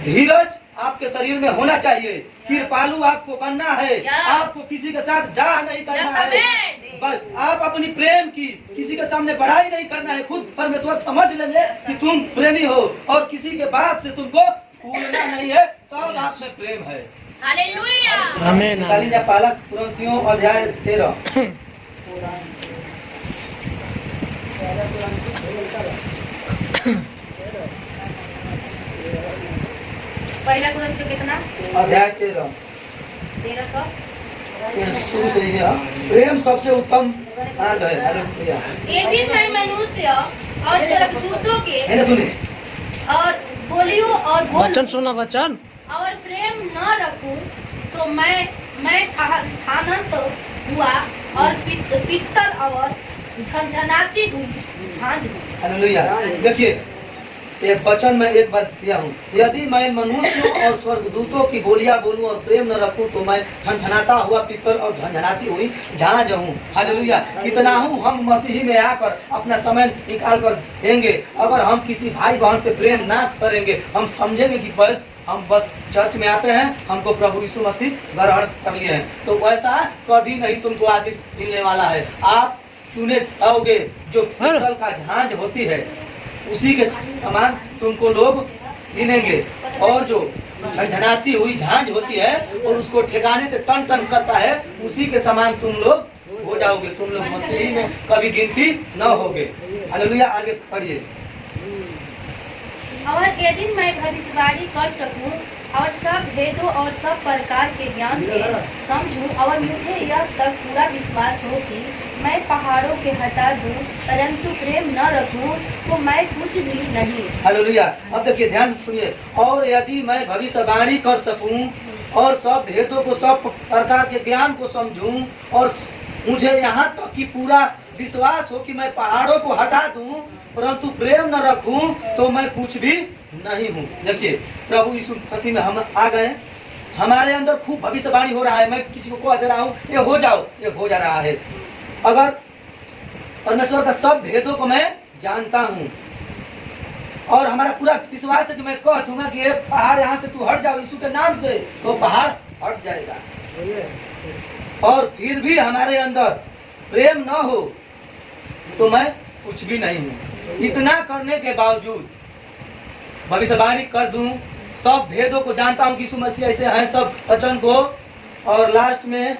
धीरज आपके शरीर में होना चाहिए, कृपालु आपको बनना है, आपको किसी के साथ डाह नहीं करना है, आप अपनी प्रेम की किसी के सामने बढ़ाई नहीं करना है। खुद परमेश्वर समझ लेंगे कि तुम प्रेमी हो और किसी के बात से तुमको फूलना नहीं है, तब आप में प्रेम है। हालेलुया। आमीन। पहला कुरिन्थियों अध्याय 13 पहला कुरिन्थियों कितना? अध्याय 13 का शुरू से ही है। प्रेम सबसे उत्तम मार्ग है। हालेलुया। एक दिन मैं मनुष्य और स्वर्गदूतों के सुनिए और बोलियों और वचन सुना वचन और प्रेम न रखूं तो मैं आनंद हुआ और पित्तर और झंझनाती झांझ। हालेलुया। देखिए एक वचन में एक बार दिया हूँ, यदि मैं मनुष्यों और स्वर्गदूतों की बोलियां बोलूं और प्रेम न रखूं तो मैं ठनठनाता हुआ पित्तल और झंझनाती हुई झांझ हूँ। हालेलुया। कितना हूँ हम मसीही में आकर अपना समय निकाल कर देंगे। अगर हम किसी भाई बहन से प्रेम ना करेंगे, हम समझेंगे कि बस हम बस चर्च में आते हैं, हमको प्रभु यीशु मसीह ग्रहण कर लिए हैं, तो वैसा कभी नहीं तुमको आशीष मिलने वाला है। आप चुने आओगे जो पित्तल का झांझ होती है उसी के समान तुमको लोग गिनेंगे, और जो झंझनाती हुई झांझ होती है और उसको ठिकाने से टन टन करता है उसी के समान तुम लोग हो जाओगे। तुम लोग मसीही में कभी गिनती न होगे। हालेलुया। आगे पढ़िए। और यदि मैं भविष्यवाणी कर सकूं और सब भेदों और सब प्रकार के ज्ञान के समझूं और मुझे यह तक पूरा विश्वास हो कि मैं पहाड़ों के हटा दूं परंतु प्रेम न रखूं तो मैं कुछ भी नहीं। हालेलुया। अब देखिए ध्यान से सुनिए। और यदि मैं भविष्यवाणी कर सकूं और सब भेदों को सब प्रकार के ज्ञान को समझूं और मुझे यहाँ तक कि पूरा विश्वास हो कि मैं पहाड़ों को हटा दूं परंतु प्रेम न रखूं तो मैं कुछ भी नहीं हूँ। देखिए प्रभु यीशु मसीह में हम आ गए, हमारे अंदर खूब भविष्यवाणी हो रहा है। मैं किसी को कह दे रहा हूँ ये हो जाओ, ये हो जा रहा है। अगर परमेश्वर का सब भेदों को मैं जानता हूँ और हमारा पूरा विश्वास है कि मैं कह दूंगा कि ये पहाड़ यहाँ से तू हट जाओ यीशु के नाम से, तो पहाड़ हट जाएगा। और फिर भी हमारे अंदर प्रेम न हो तो मैं कुछ भी नहीं हूँ। इतना करने के बावजूद भविष्यवाणी कर दूं, सब भेदों को जानता हूँ कि यीशु मसीह ऐसे हैं, सब वचन को, और लास्ट में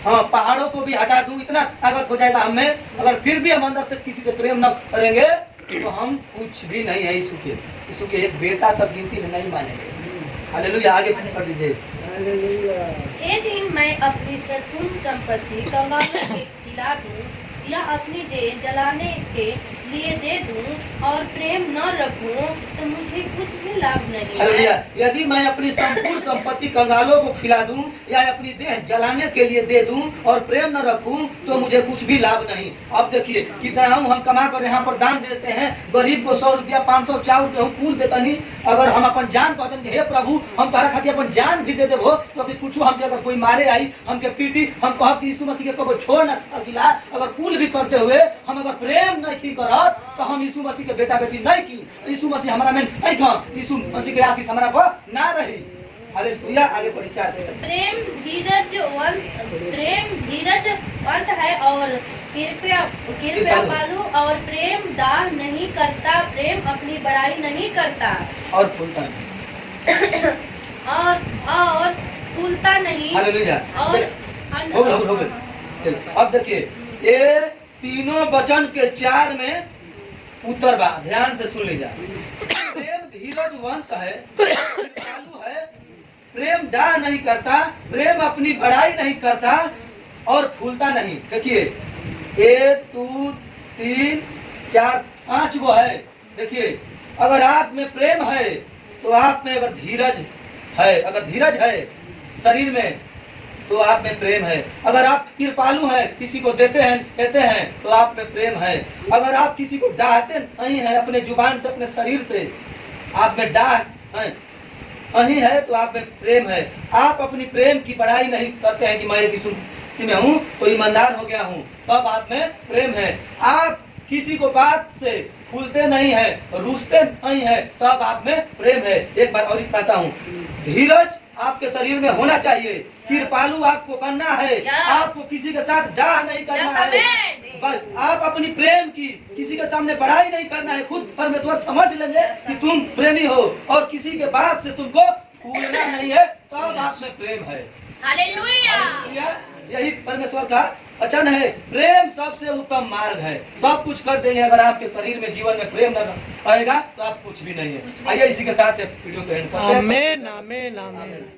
हाँ पहाड़ों को भी हटा दूं, इतना ताकत हो जाएगा हमें। अगर फिर भी हम अंदर से किसी से प्रेम न करेंगे तो हम कुछ भी नहीं है। यीशु के एक बेटा तक गिनती में नहीं मानेंगे। हालेलुया। आगे पढ़ दीजिए। एक दिन मैं अपनी संपूर्ण संपत्ति कंगालों के खिला दूं या अपनी देह जलाने के लिए दे दूं और प्रेम न रखूं तो मुझे कुछ भी लाभ नहीं है। यदि मैं अपनी संपूर्ण संपत्ति कंगालों को खिला दूं या अपनी देह जलाने के लिए दे दूं और प्रेम न रखूं तो मुझे कुछ भी लाभ नहीं। अब देखिए कितना हम कमा कर यहाँ पर दान देते हैं, गरीब को 100 रुपया 500 चाउर के हम फूल देता नहीं। अगर हम अपन जान कहते हे प्रभु हम तारा खातिर अपन जान भी दे देबो तो कुछ हम अगर कोई मारे आई हमके पीटी, हम कहब कि यीशु मसीह के कबो छोड़ न सकिला। अगर कुल भी करते हुए हम अगर प्रेम नहीं करब तो हम यीशु मसीह के बेटा बेटी नहीं की। यीशु मसीह हमारा में नहीं था, यीशु मसीह के आशीष हमारा पर ना रही। हालेलुया। आगे बढ़ी। प्रेम धीरजवंत है और कृपालु और प्रेम दाह नहीं करता, प्रेम अपनी बड़ाई नहीं करता और फूलता और फूलता नहीं। हालेलुया। हो गए। चलो अब देखिए ये तीनों वचन के 4 में उत्तर बा, ध्यान से सुन लीजिए। प्रेम धीरजवंत है, कृपालु है, प्रेम डाह नहीं करता, प्रेम अपनी बड़ाई नहीं करता और फूलता नहीं। देखिए 1 2 3 4 5 वो है। देखिए अगर आप में प्रेम है तो आप में अगर धीरज है, अगर धीरज है शरीर में तो आप में प्रेम है। अगर आप कृपालु हैं, किसी को देते हैं तो आप में प्रेम है। अगर आप किसी को डाहते नहीं है अपने जुबान से, अपने शरीर से, आप में डाह नहीं है तो आप में प्रेम है। आप अपनी प्रेम की बढ़ाई नहीं करते हैं कि मैं यीशु में हूँ तो ईमानदार हो गया हूँ, तब आप में प्रेम है। आप किसी को बात से फूलते नहीं है, रूसते नहीं है, तब आप में प्रेम है। एक बार और कहता हूँ, धीरज आपके शरीर में होना चाहिए, कृपालु आपको बनना है, आपको किसी के साथ डाह नहीं करना है, बस आप अपनी प्रेम की किसी के सामने बढ़ाई नहीं करना है। खुद परमेश्वर समझ लेंगे कि तुम प्रेमी हो और किसी के बात से तुमको फूलना नहीं है, तब आप में प्रेम है। हालेलुया। यही परमेश्वर का वचन है। प्रेम सबसे उत्तम मार्ग है, सब कुछ कर देंगे। अगर आपके शरीर में जीवन में प्रेम न आएगा तो आप कुछ भी नहीं है। आइए इसी के साथ वीडियो को एंड करते हैं। आमीन आमीन आमीन।